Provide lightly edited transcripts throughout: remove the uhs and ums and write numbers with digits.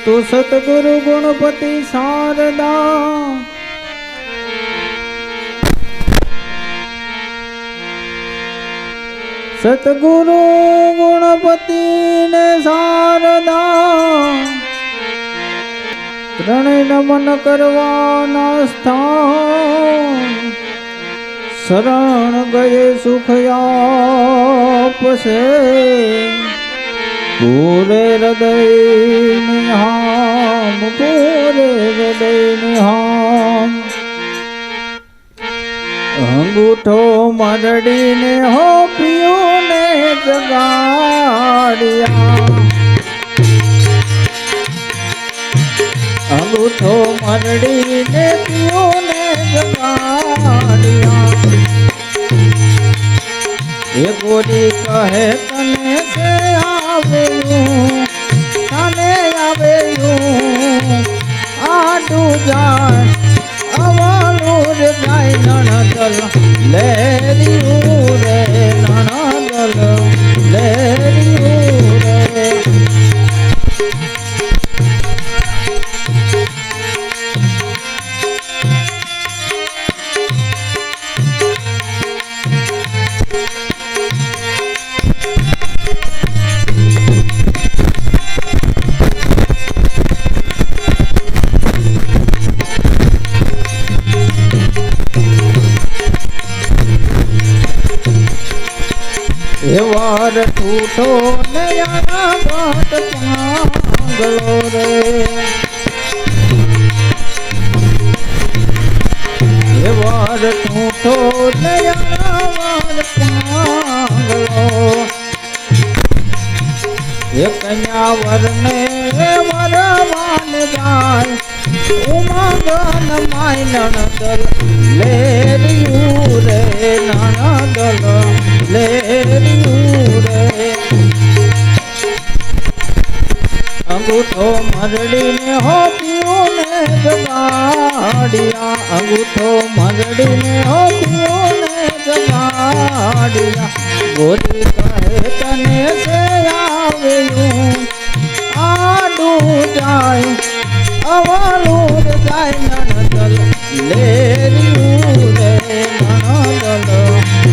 तो सतगुरु गुणपति शारदा सतगुरु गुणपति ने शारदा ત્રણેય નમન કરવાના સ્થાન શરણ ગયે સુખ આપશે પૂરે હૃદય નિહામ પૂરે હૃદય નિહામ અંગૂઠો મરડીને હો પિયોને જગાડ્યા અંગૂઠો મરડીને પિયોને જગાડ્યા એ ગોરી કહે તને સે આવ્યું તને આવ્યું આડું જાય અવાલું જાય નણદલ લેરિયું રે નણદલ લેરિયું રે વાર છૂટો નયાના ઘાટ પાંગલો રે વાર છૂટો નયાના ઘાટ પાંગલો કન્યા વરને વરવાન જાય ઉમગન માય નણદલ લેરિયું રે નણદલ લેરિયું રે અંગૂઠો મરડીને હો પિયોને જગાડ્યા અંગૂઠો મરડીને હો પિયોને જગાડ્યા ગોરી કહે તને સે આવ્યું આડું જાય અવાલું જાય નણદલ લેરિયું રે નણદલ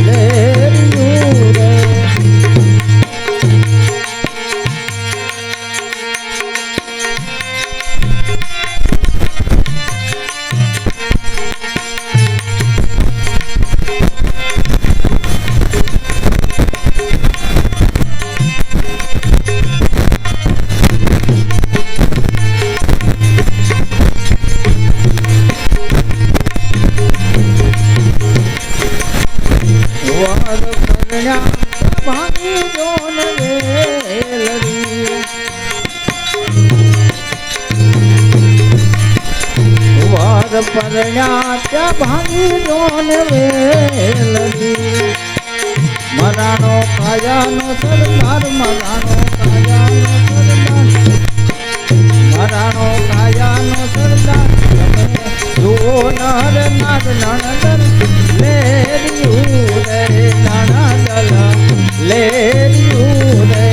લેરિયું રે ભાંગી જોન વેલડી વાર પરણ્યા ત્યાં ભાંગી જોન વેલડી મરાનો કાયાનો સરદાર મરાનો કાયાનો સરદાર મરાનો કાયાનો સરદાર જુઓ નર નાગ નણદર લેરિયું રે નણદલ લેરિયું રે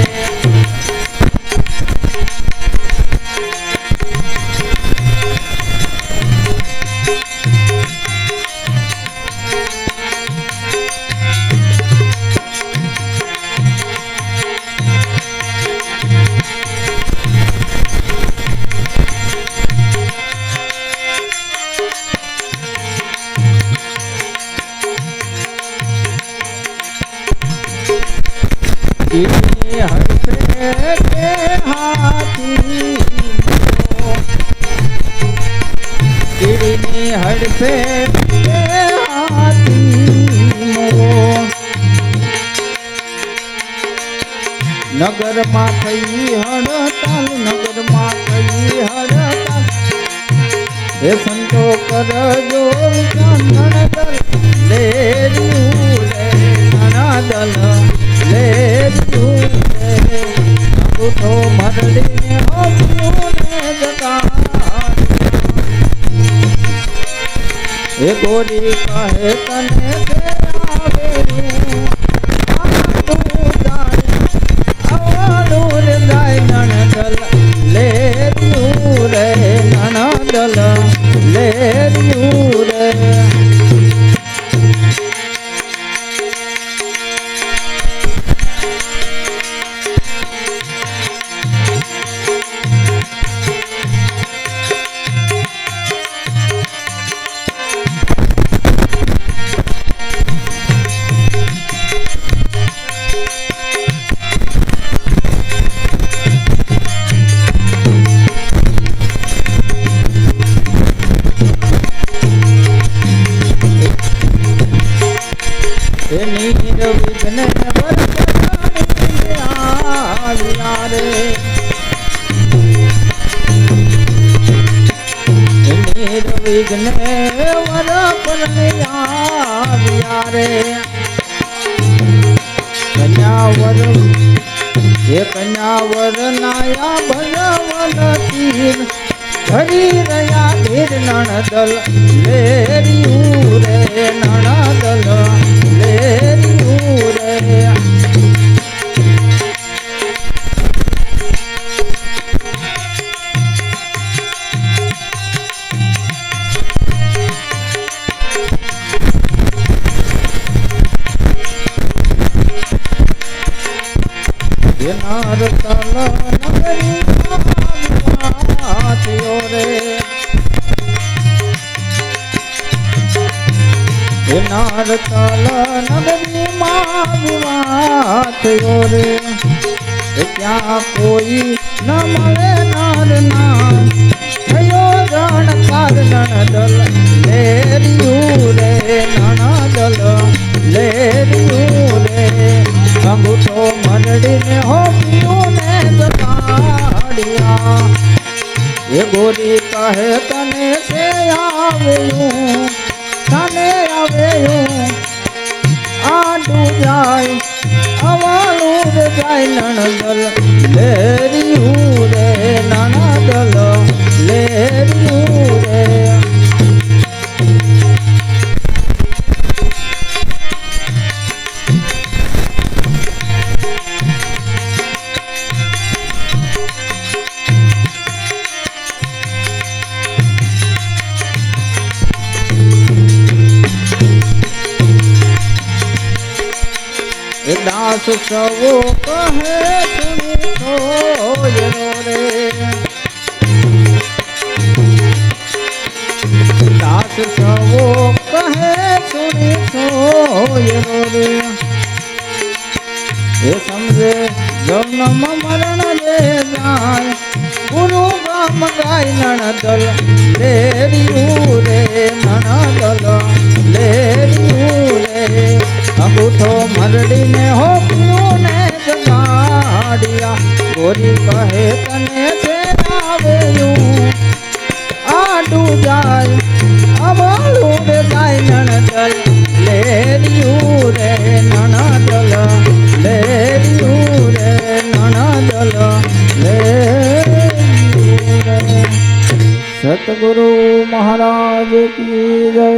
હડપે કે હાથી કીડીની હડપે કે હાથી નગરમાં થઈ હડતાલ નગરમાં થઈ હડતાલ હે સંતો કરજો નણદલ લેરિયું રે નણદલ લેરિયું રે અંગૂઠો મરડીને હો પિયોને જગાડ્યા એ ગોરી કહે તને સે આવ્યું નિર્વિઘ્ન આવ્યા રે નિર્વિઘ્ન આવ્યા રે કન્યાવર નાયા ભગવન તીર હરી રહ્યા ધીર નણદલ લેરિયું રે નણદલ લેરિયું રે નારતલ નગરી થયો રે નારતલ નગરી માં થયો રે ત્યાં કોઈ ન મળે નાર નામ થયો રણકાર નણદલ લેરિયું રે નણદલ લેરિયું રે અંગૂઠો મંડળીને હોપ્યું ને જતાડ્યા એ ગોરી કહે તને છે આવ્યું તને આવ્યું આડું જાય અવાળું જાય નણદલ લેરિયું રે નણદલ લેરિયું રે દાસ સવો કહે સુની થોયરો રે દાસ સવો કહે સુની થોયરો રે એ સમજે જન્મ મરણ જે જાય ગુરુ ગામ ગાય નણદલ લેરિયું રે નણદલ લેરિયું રે અંગૂઠો મરડીને હોપ્યું ને જગાડ્યા ગોરી કહે તને છે આવ્યું આડું જાય અવાળું રે જાય નણદલ લેરિયું રે નણદલ લેરિયું રે નણદલ લેરિયું રે સતગુરુ મહારાજ કી જય।